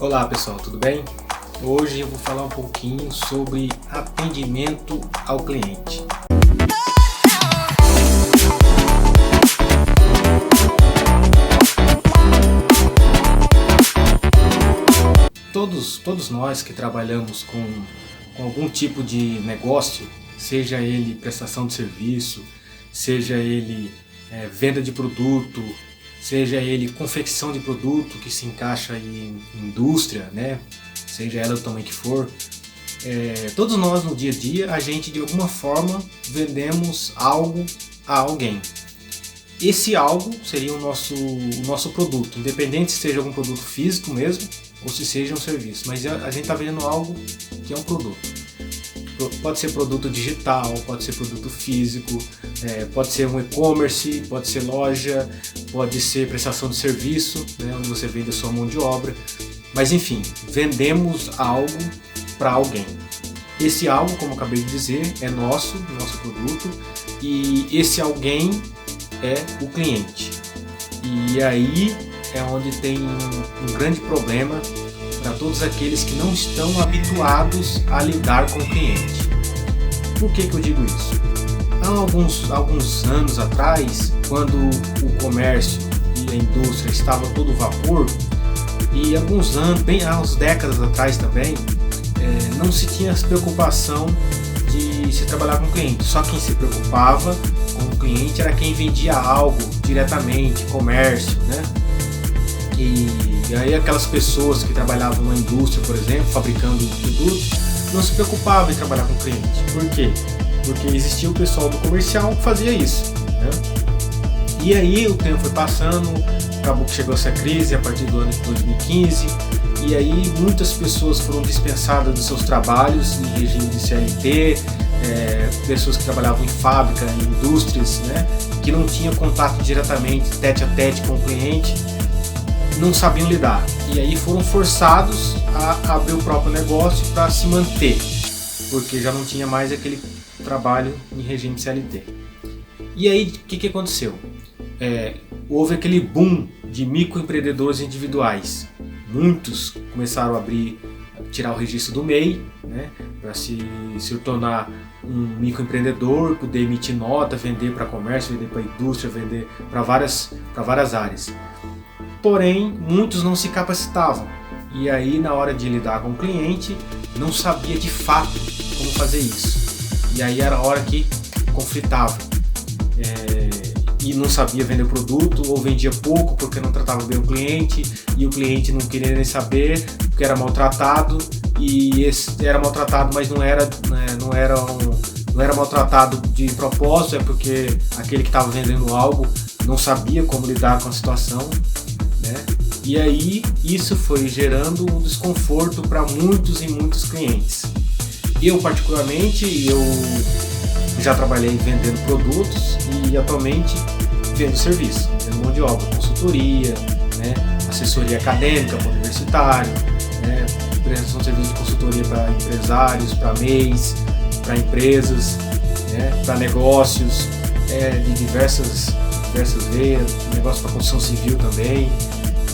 Olá pessoal, tudo bem? Hoje eu vou falar um pouquinho sobre atendimento ao cliente. Todos nós que trabalhamos com algum tipo de negócio, seja ele prestação de serviço, seja ele venda de produto, seja ele confecção de produto que se encaixa em indústria, né? Seja ela do tamanho que for, todos nós no dia a dia, a gente de alguma forma vendemos algo a alguém. Esse algo seria o nosso produto, independente se seja algum produto físico mesmo, ou se seja um serviço, mas a gente está vendendo algo que é um produto. Pode ser produto digital, pode ser produto físico, pode ser um e-commerce, pode ser loja, pode ser prestação de serviço, né, onde você vende a sua mão de obra. Mas enfim, vendemos algo para alguém. Esse algo, como eu acabei de dizer, é nosso produto, e esse alguém é o cliente. E aí é onde tem um grande problema para todos aqueles que não estão habituados a lidar com o cliente. Por que eu digo isso? Há alguns anos atrás, quando o comércio e a indústria estavam todo vapor, e alguns anos, há uns décadas atrás também, não se tinha essa preocupação de se trabalhar com o cliente. Só quem se preocupava com o cliente era quem vendia algo diretamente, comércio, né? E aí aquelas pessoas que trabalhavam na indústria, por exemplo, fabricando produtos, não se preocupavam em trabalhar com o cliente. Por quê? Porque existia o pessoal do comercial que fazia isso, né? E aí o tempo foi passando, acabou que chegou essa crise a partir do ano de 2015, e aí muitas pessoas foram dispensadas dos seus trabalhos em regime de CLT, pessoas que trabalhavam em fábrica, em indústrias, né, que não tinham contato diretamente, tete a tete com o cliente, não sabiam lidar, e aí foram forçados a abrir o próprio negócio para se manter, porque já não tinha mais aquele trabalho em regime CLT. E aí o que aconteceu? Houve aquele boom de microempreendedores individuais. Muitos começaram a tirar o registro do MEI, né, para se tornar um microempreendedor, poder emitir nota, vender para comércio, vender para indústria, vender para várias áreas. Porém, muitos não se capacitavam, e aí na hora de lidar com o cliente, não sabia de fato como fazer isso. E aí era a hora que conflitava, e não sabia vender o produto, ou vendia pouco porque não tratava bem o cliente, e o cliente não queria nem saber porque era maltratado, e esse era maltratado, mas não era maltratado de propósito, é porque aquele que estava vendendo algo não sabia como lidar com a situação, né? E aí isso foi gerando um desconforto para muitos e muitos clientes. Eu particularmente, já trabalhei vendendo produtos e atualmente vendo serviço, vendo mão de obra, consultoria, né, assessoria acadêmica para universitário, né, prestação de serviço de consultoria para empresários, para MEIs, para empresas, né, para negócios de diversas veias, negócio para construção civil também,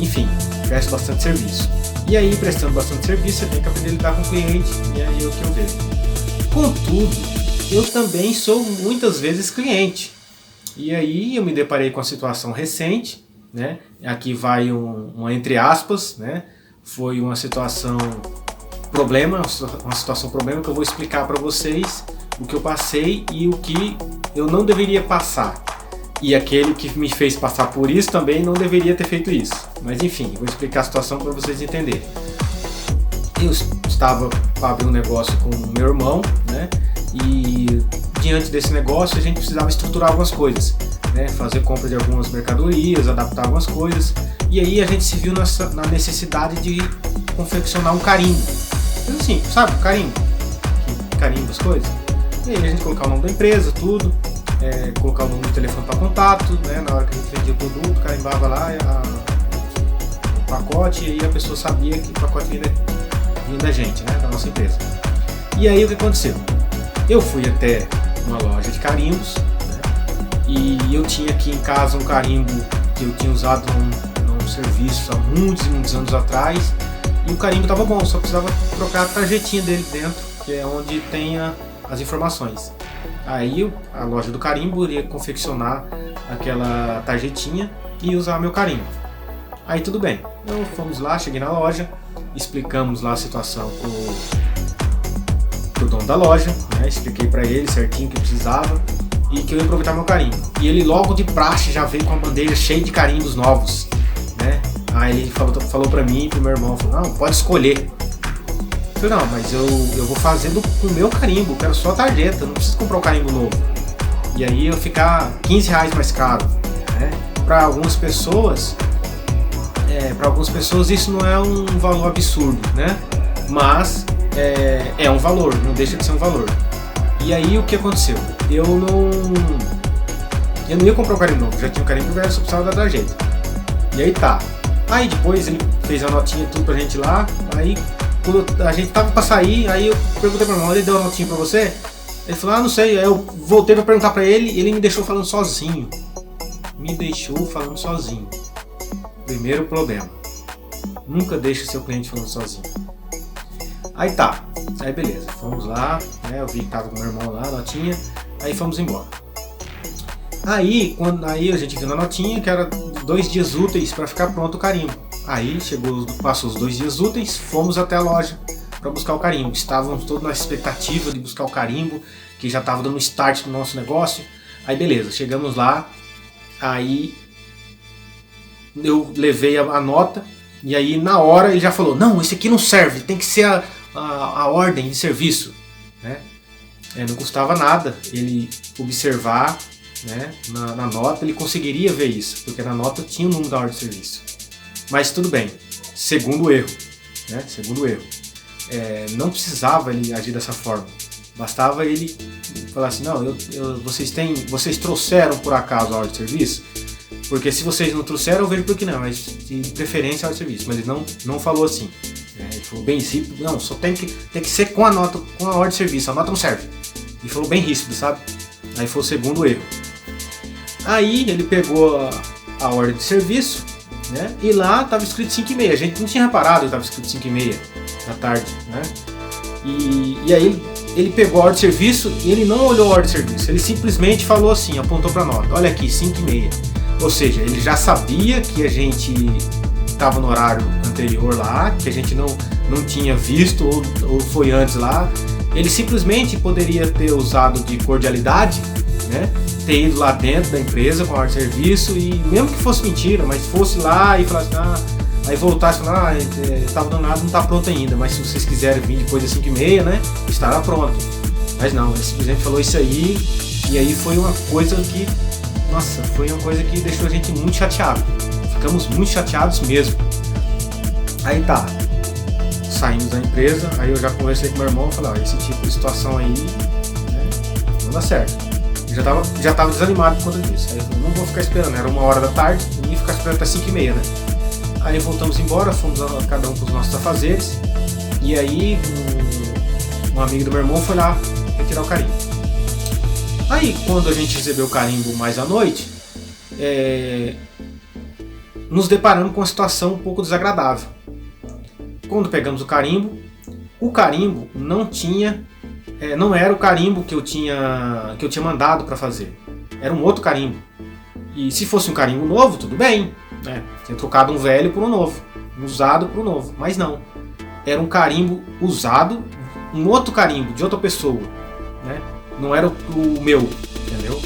enfim, presto bastante serviço. E aí, prestando bastante serviço, você tem que aprender a lidar com o cliente, e é o que eu vejo. Contudo, eu também sou muitas vezes cliente. E aí eu me deparei com a situação recente, né? Aqui vai uma entre aspas, né? Foi uma situação problema que eu vou explicar para vocês o que eu passei e o que eu não deveria passar. E aquele que me fez passar por isso também não deveria ter feito isso. Mas enfim, vou explicar a situação para vocês entenderem. Eu estava para abrir um negócio com o meu irmão, né? E diante desse negócio a gente precisava estruturar algumas coisas, né? Fazer compra de algumas mercadorias, adaptar algumas coisas. E aí a gente se viu na necessidade de confeccionar um carimbo. Assim, sabe, carimbo? Carimbo as coisas. E aí a gente colocar o nome da empresa, tudo. Colocar o número de telefone para contato, né? Na hora que a gente vendia o produto, carimbava lá o pacote, e aí a pessoa sabia que o pacote vinha da gente, né? Da nossa empresa. E aí o que aconteceu? Eu fui até uma loja de carimbos, né? E eu tinha aqui em casa um carimbo que eu tinha usado num serviço há muitos e muitos anos atrás, E o carimbo estava bom, só precisava trocar a tarjetinha dele dentro, que é onde tem as informações. Aí a loja do carimbo iria confeccionar aquela tarjetinha e usar meu carimbo. Aí tudo bem, então fomos lá, cheguei na loja, explicamos lá a situação pro dono da loja, né? Expliquei para ele certinho o que eu precisava e que eu ia aproveitar meu carimbo. E ele logo de praxe já veio com uma bandeja cheia de carimbos novos, né? Aí ele falou pra mim e pro meu irmão, falou, não, pode escolher. Eu falei, não, mas eu vou fazer com o meu carimbo, quero só a tarjeta, não preciso comprar um carimbo novo. E aí eu ficar R$15 mais caro, né? Para algumas pessoas isso não é um valor absurdo, né? Mas é um valor, não deixa de ser um valor. E aí o que aconteceu? Eu não ia comprar um carimbo novo, já tinha um carimbo velho, só precisava da tarjeta. E aí tá. Aí depois ele fez a notinha tudo pra gente lá, aí quando a gente tava pra sair, aí eu perguntei pro meu irmão, ele deu a notinha pra você? Ele falou, não sei, aí eu voltei pra perguntar pra ele e ele me deixou falando sozinho. Primeiro problema, nunca deixe seu cliente falando sozinho. Aí tá, aí beleza, fomos lá, né, eu vi que tava com meu irmão lá, a notinha, aí fomos embora. Aí a gente viu na notinha que era 2 dias úteis para ficar pronto o carimbo. Aí passou os 2 dias úteis, fomos até a loja para buscar o carimbo. Estávamos todos na expectativa de buscar o carimbo, que já estava dando start no nosso negócio. Aí beleza, chegamos lá, aí eu levei a nota e aí na hora ele já falou, não, esse aqui não serve, tem que ser a ordem de serviço, né? Não custava nada ele observar, né, na nota, ele conseguiria ver isso, porque na nota tinha o número da ordem de serviço. Mas tudo bem, segundo erro, né? Não precisava ele agir dessa forma, bastava ele falar assim, não, vocês trouxeram por acaso a ordem de serviço? Porque se vocês não trouxeram, eu vejo por que não, mas de preferência a ordem de serviço. Mas ele não falou assim, ele falou bem simples, não, só tem que ser com a nota, com a ordem de serviço, a nota não serve. Ele falou bem ríspido, sabe? Aí foi o segundo erro. Aí ele pegou a ordem de serviço, né? E lá estava escrito 5h30. A gente não tinha reparado que estava escrito 5h30 da tarde, né? E aí ele pegou a ordem de serviço e ele não olhou a ordem de serviço. Ele simplesmente falou assim, apontou para a nota, olha aqui, 5h30. Ou seja, ele já sabia que a gente estava no horário anterior lá, que a gente não tinha visto ou foi antes lá. Ele simplesmente poderia ter usado de cordialidade, né? Ter ido lá dentro da empresa com a ordem de serviço e mesmo que fosse mentira, mas fosse lá e falasse, aí voltasse e falasse, estava dando nada, não está pronto ainda, mas se vocês quiserem vir depois das 5h30, né, estará pronto. Mas não, ele simplesmente falou isso aí e aí foi uma coisa que, nossa, foi uma coisa que deixou a gente muito chateado. Ficamos muito chateados mesmo. Aí tá, saímos da empresa, aí eu já conversei com meu irmão e falei, esse tipo de situação aí, né, não dá certo. Já tava desanimado por conta disso. Aí eu falei, não vou ficar esperando, era 1h da tarde, eu ia ficar esperando até 5h30, né? Aí voltamos embora, fomos cada um para os nossos afazeres, e aí um amigo do meu irmão foi lá retirar o carimbo. Aí quando a gente recebeu o carimbo mais à noite, nos deparamos com uma situação um pouco desagradável. Quando pegamos o carimbo não era o carimbo que eu tinha mandado para fazer, era um outro carimbo. E se fosse um carimbo novo, tudo bem, né? Tinha trocado um velho por um novo, um usado por um novo, mas não. Era um carimbo usado, um outro carimbo de outra pessoa, né? Não era o meu, entendeu?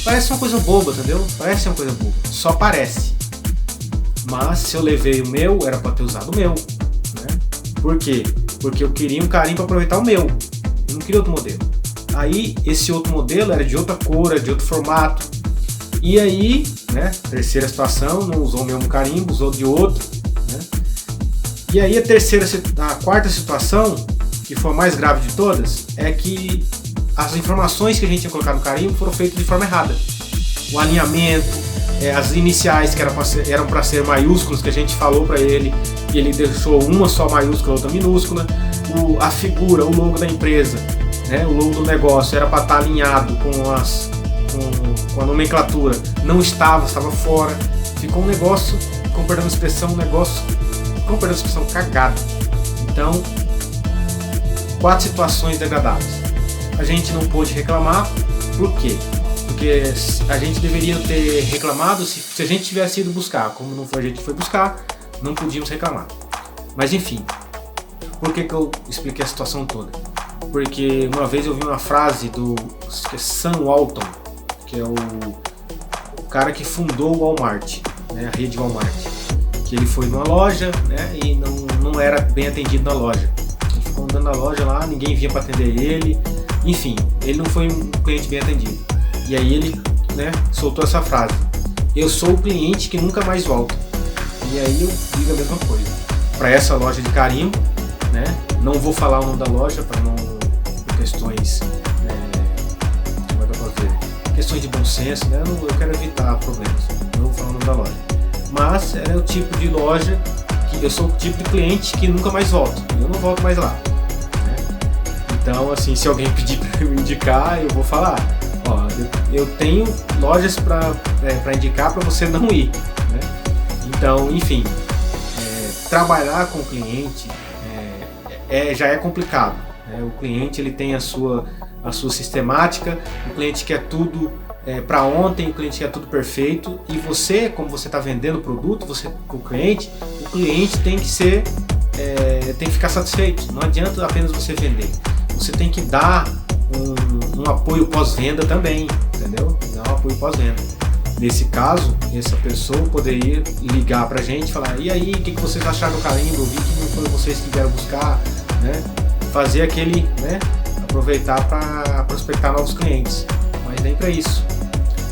Parece uma coisa boba, entendeu? Parece uma coisa boba, só parece. Mas se eu levei o meu, era para ter usado o meu, né? Por quê? Porque eu queria um carimbo para aproveitar o meu. Eu não queria outro modelo. Aí esse outro modelo era de outra cor, era de outro formato. E aí, né, terceira situação, não usou o mesmo carimbo, usou de outro, né? E aí a quarta situação, que foi a mais grave de todas, é que as informações que a gente tinha colocado no carimbo foram feitas de forma errada. O alinhamento, as iniciais que eram para ser maiúsculas, que a gente falou para ele, e ele deixou uma só maiúscula, outra minúscula. A figura, o logo da empresa, né, o logo do negócio era para estar alinhado com a nomenclatura, não estava fora. Ficou um negócio, com perdão da expressão, um negócio com perdão da expressão, cagado. Então, 4 situações desagradáveis. A gente não pôde reclamar, por quê? Porque a gente deveria ter reclamado se a gente tivesse ido buscar. Como não foi a gente que foi buscar, não podíamos reclamar. Mas enfim, por que eu expliquei a situação toda? Porque uma vez eu vi uma frase do Sam Walton, que é o cara que fundou o Walmart, né, a rede Walmart. Que ele foi numa loja, né, e não era bem atendido na loja. Ele ficou andando na loja lá, ninguém vinha para atender ele. Enfim, ele não foi um cliente bem atendido. E aí ele, né, soltou essa frase: eu sou o cliente que nunca mais volta. E aí eu digo a mesma coisa para essa loja de carimbo, né? Não vou falar o nome da loja para não, por questões, como é que eu posso dizer? Questões de bom senso, né? Eu quero evitar problemas. Não vou falar o nome da loja. Mas é o tipo de loja que eu sou o tipo de cliente que nunca mais volta. Eu não volto mais lá. Né? Então, assim, se alguém pedir para eu indicar, eu vou falar: ó, eu tenho lojas para indicar para você não ir. Né? Então, enfim, trabalhar com o cliente já é complicado. Né? O cliente ele tem a sua sistemática, o cliente quer tudo para ontem, o cliente quer tudo perfeito, e você, como você está vendendo o produto, você para o cliente tem que ficar satisfeito. Não adianta apenas você vender, você tem que dar um apoio pós-venda também, entendeu? Dar um apoio pós-venda. Nesse caso, essa pessoa poderia ligar pra gente e falar: e aí, o que vocês acharam do carimbo? Eu vi que não foram vocês que vieram buscar, né? Fazer aquele, né? Aproveitar para prospectar novos clientes, mas nem para isso.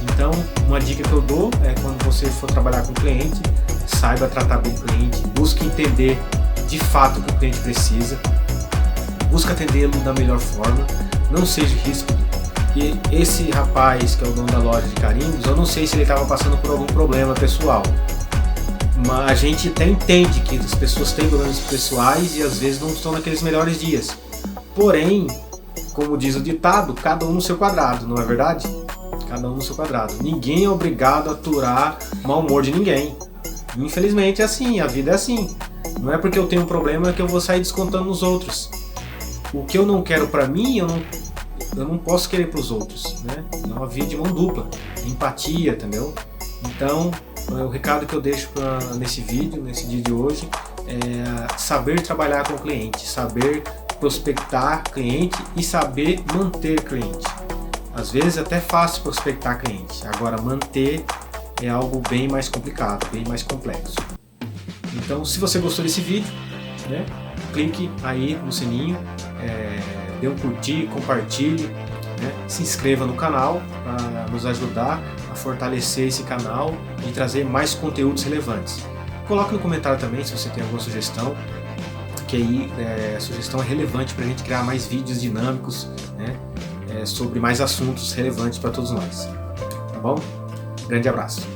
Então, uma dica que eu dou é: quando você for trabalhar com o cliente, saiba tratar bem o cliente, busque entender de fato o que o cliente precisa, busque atendê-lo da melhor forma, não seja ríspido. E esse rapaz que é o dono da loja de carimbos, eu não sei se ele estava passando por algum problema pessoal, mas a gente até entende que as pessoas têm problemas pessoais e às vezes não estão naqueles melhores dias. Porém, como diz o ditado, cada um no seu quadrado, não é verdade? Cada um no seu quadrado. Ninguém é obrigado a aturar mau humor de ninguém. Infelizmente é assim, a vida é assim. Não é porque eu tenho um problema que eu vou sair descontando nos outros. O que eu não quero pra mim, eu não posso querer para os outros, né? É uma via de mão dupla, empatia, entendeu? Então, o recado que eu deixo nesse dia de hoje, é saber trabalhar com o cliente, saber prospectar cliente e saber manter cliente. Às vezes é até fácil prospectar cliente, agora manter é algo bem mais complicado, bem mais complexo. Então, se você gostou desse vídeo, né, clique aí no sininho, dê um curtir, compartilhe, né? Se inscreva no canal para nos ajudar a fortalecer esse canal e trazer mais conteúdos relevantes. Coloque no comentário também se você tem alguma sugestão, que aí a sugestão é relevante para a gente criar mais vídeos dinâmicos, né? Sobre mais assuntos relevantes para todos nós. Tá bom? Grande abraço!